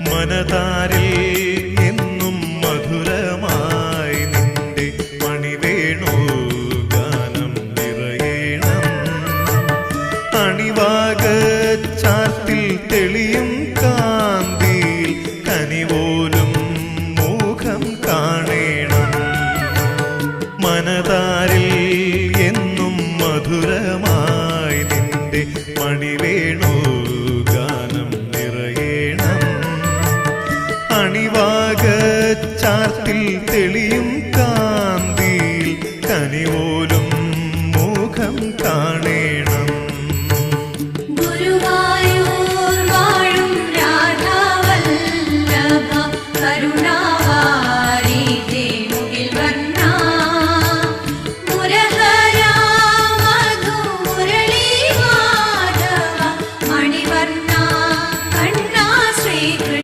മനതാരിൽ എന്നും മധുരമായി നിന്റെ മണിവേണു ഗാനം നിറയണം. അണിവാകച്ചാർത്തിൽ തെളിയും കാന്തിയിൽ കനിപോലും മുഖം കാണേണം. മനതാരിൽ എന്നും മധുരമായി നിന്റെ മണിവേണു ഗാനം നിറയണം. അണിവാകച്ചാർത്തിൽ തെളിയും കാന്തിയിൽ കനിപോലും മുഖം കാണേണം.